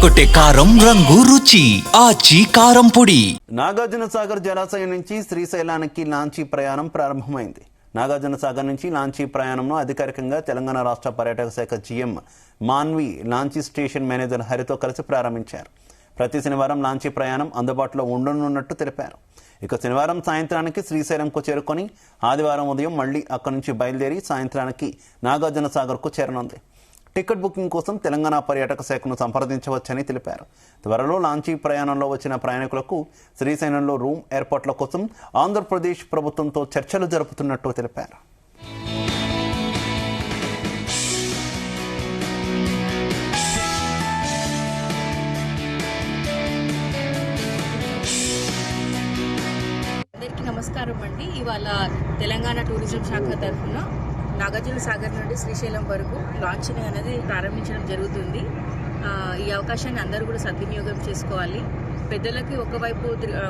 తెరకొట్టే కారం రంగు రుచి ఆచి కారం పొడి. నాగార్జున సాగర్ జలాశయం నుంచి శ్రీశైలానికి లాంచీ ప్రయాణం ప్రారంభమైంది. నాగార్జున సాగర్ నుంచి లాంచీ ప్రయాణంను అధికారికంగా తెలంగాణ రాష్ట్ర పర్యాటక శాఖ జీఎం మాన్వి లాంచీ స్టేషన్ మేనేజర్ హరితో కలిసి ప్రారంభించారు. ప్రతి శనివారం లాంచీ ప్రయాణం అందుబాటులో ఉండనున్నట్టు తెలిపారు. ఇక శనివారం సాయంత్రానికి శ్రీశైలంకు చేరుకొని ఆదివారం ఉదయం మళ్లీ అక్కడి నుంచి బయలుదేరి సాయంత్రానికి నాగార్జున సాగర్కు చేరనుంది. టికెట్ బుకింగ్ కోసం తెలంగాణ పర్యాటక శాఖను సంప్రదించవచ్చని తెలిపారు. త్వరలో లాంచీ ప్రయాణంలో వచ్చిన ప్రయాణికులకు శ్రీశైలంలో రూమ్ ఏర్పాట్ల కోసం ఆంధ్రప్రదేశ్ ప్రభుత్వంతో చర్చలు జరుపుతున్నట్టు తెలిపారు. అందరికీ నమస్కారం అండి. ఇవాళ తెలంగాణ టూరిజం శాఖ తరఫున నాగార్జున సాగర్ నుండి శ్రీశైలం వరకు లాంచ్ని అనేది ప్రారంభించడం జరుగుతుంది. ఈ అవకాశాన్ని అందరూ కూడా సద్వినియోగం చేసుకోవాలి. పెద్దలకి ఒకవైపు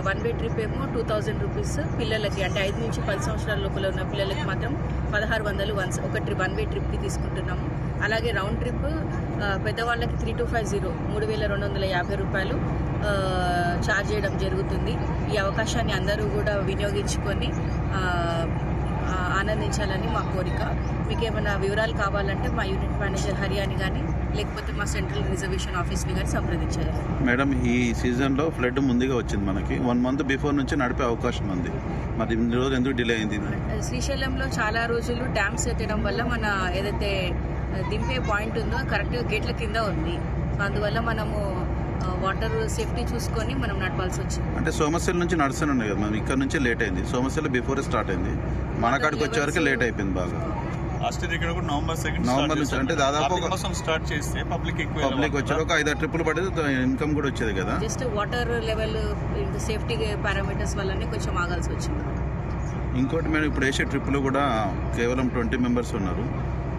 వన్ వే ట్రిప్ ఏమో 2000 రూపీస్, పిల్లలకి అంటే 5 నుంచి 10 సంవత్సరాల లోపల ఉన్న పిల్లలకి మాత్రం 1600 ఒక వన్ వే ట్రిప్కి తీసుకుంటున్నాము. అలాగే రౌండ్ ట్రిప్ పెద్దవాళ్ళకి 3250 3250 రూపాయలు ఛార్జ్ చేయడం జరుగుతుంది. ఈ అవకాశాన్ని అందరూ కూడా వినియోగించుకొని ఆనందించాలని మా కోరిక. మీకు ఏమైనా వివరాలు కావాలంటే మా యూనిట్ మేనేజర్ హరియాని కానీ లేకపోతే మా సెంట్రల్ రిజర్వేషన్ ఆఫీస్ని కానీ సంప్రదించాలి. మేడం, ఈ సీజన్లో ఫ్లడ్ ముందుగా వచ్చింది. మనకి 1 మంత్ బిఫోర్ నుంచి నడిపే అవకాశం ఉంది. మరి ఇన్ని రోజులు ఎందుకు డిలే అయింది? శ్రీశైలంలో చాలా రోజులు డ్యామ్స్ ఎత్తడం వల్ల మన ఏదైతే దింపే పాయింట్ ఉందో కరెక్ట్గా గేట్ల కింద ఉంది. అందువల్ల మనము వాటర్ సేఫ్టీ చూసుకొని మనం నడపాల్సి వచ్చింది. అంటే సోమశిల నుంచి నడుస్తూనే కదా, మనం ఇక్కడ నుంచి లేట్ అయింది. సోమశిల బిఫోర్ స్టార్ట్ అయింది, మన కాడికి వచ్చే వరకు లేట్ అయిపోయింది బాగా. ఇక్కడ కూడా నవంబర్ నుంచి అంటే దాదాపు స్టార్ట్ చేస్తే పబ్లిక్ వచ్చారు. ఒక 5 ట్రిప్పులు పడేది ఇన్కమ్ కూడా వచ్చేది కదా. Just water level safety parameters వల్లనే కొంచెం ఆగాల్సి వచ్చింది. ఇంకోటి మేము ఇప్పుడు వేసే ట్రిప్పులు కూడా కేవలం 20 మెంబర్స్ ఉన్నారు.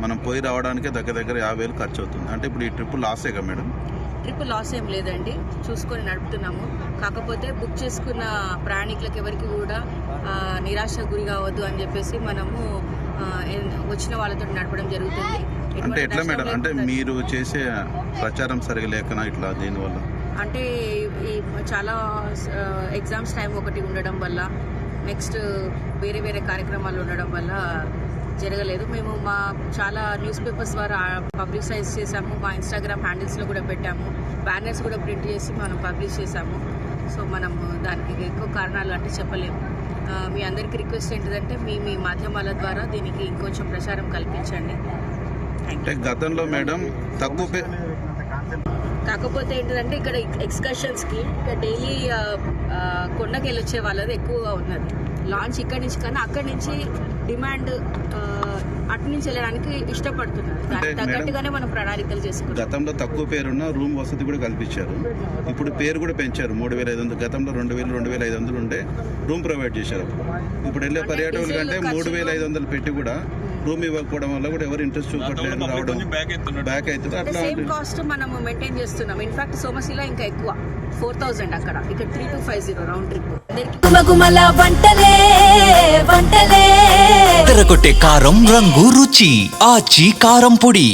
మనం పోయి రావడానికి దగ్గర 50,000 ఖర్చు అవుతుంది. అంటే ఇప్పుడు ఈ ట్రిప్ లాసే కదా మేడం? ట్రిప్ లాస్ ఏం లేదండి, చూసుకొని నడుపుతున్నాము. కాకపోతే బుక్ చేసుకున్న ప్రయాణికులకు ఎవరికి కూడా నిరాశ గురి కావద్దు అని చెప్పేసి మనము వచ్చిన వాళ్ళతో నడపడం జరుగుతుంది. అంటే ఎట్లా మేడం? అంటే మీరు చేసే ప్రచారం సరిగా లేకనా ఇట్లా దీనివల్ల? అంటే ఈ చాలా ఎగ్జామ్స్ టైం ఒకటి ఉండడం వల్ల, నెక్స్ట్ వేరే కార్యక్రమాలు ఉండడం వల్ల జరగలేదు. మేము మా చాలా న్యూస్ పేపర్స్ ద్వారా పబ్లిసైజ్ చేసాము, మా ఇన్స్టాగ్రామ్ హ్యాండిల్స్లో కూడా పెట్టాము, బ్యానర్స్ కూడా ప్రింట్ చేసి మనం పబ్లిష్ చేసాము. సో మనం దానికి ఎక్కువ కారణాలు అంటే చెప్పలేము. మీ అందరికీ రిక్వెస్ట్ ఏంటిదంటే మీ మాధ్యమాల ద్వారా దీనికి ఇంకొంచెం ప్రచారం కల్పించండి. అంటే గతంలో మేడం తక్కువ కాకపోతే ఏంటంటే ఇక్కడ ఎక్స్కర్షన్స్కి డైలీ కొండకి వెళ్ళొచ్చే వాళ్ళది ఎక్కువగా ఉన్నది. లాంచ్ ఇక్కడి నుంచి కన్నా అక్కడి నుంచి డిమాండ్ అటు నుంచి వెళ్ళడానికి ఇష్టపడుతున్నారు. దానికి తగ్గట్టుగానే మనం ప్రణాళికలు చేసుకుంటాం. గతంలో తక్కువ పేరున్న రూమ్ వసతి కూడా కల్పించారు. ఇప్పుడు పేరు కూడా పెంచారు. 3500, గతంలో 2000 2500 ఉండే రూమ్ ప్రొవైడ్ చేశారు. ఇప్పుడు వెళ్ళే పర్యాటకుల కంటే 3500 పెట్టి కూడా రూమ్ ఇవ్వకపోవడం వల్ల కూడా ఎవరు ఇంట్రెస్ట్ చూపట్లేదు, రావడం బ్యాక్ అవుతుంది. అట్లా సేమ్ కాస్ట్ మనం మెయింటైన్ చేస్తున్నాం. ఇన్ఫాక్ట్ సోమశిల ఇంకా ఎక్కువ 4000 అక్కడ, ఇక్కడ 3250 రౌండ్ ట్రిప్. తెరకొట్టే కారం రంగు రుచి ఆచి కారం పొడి.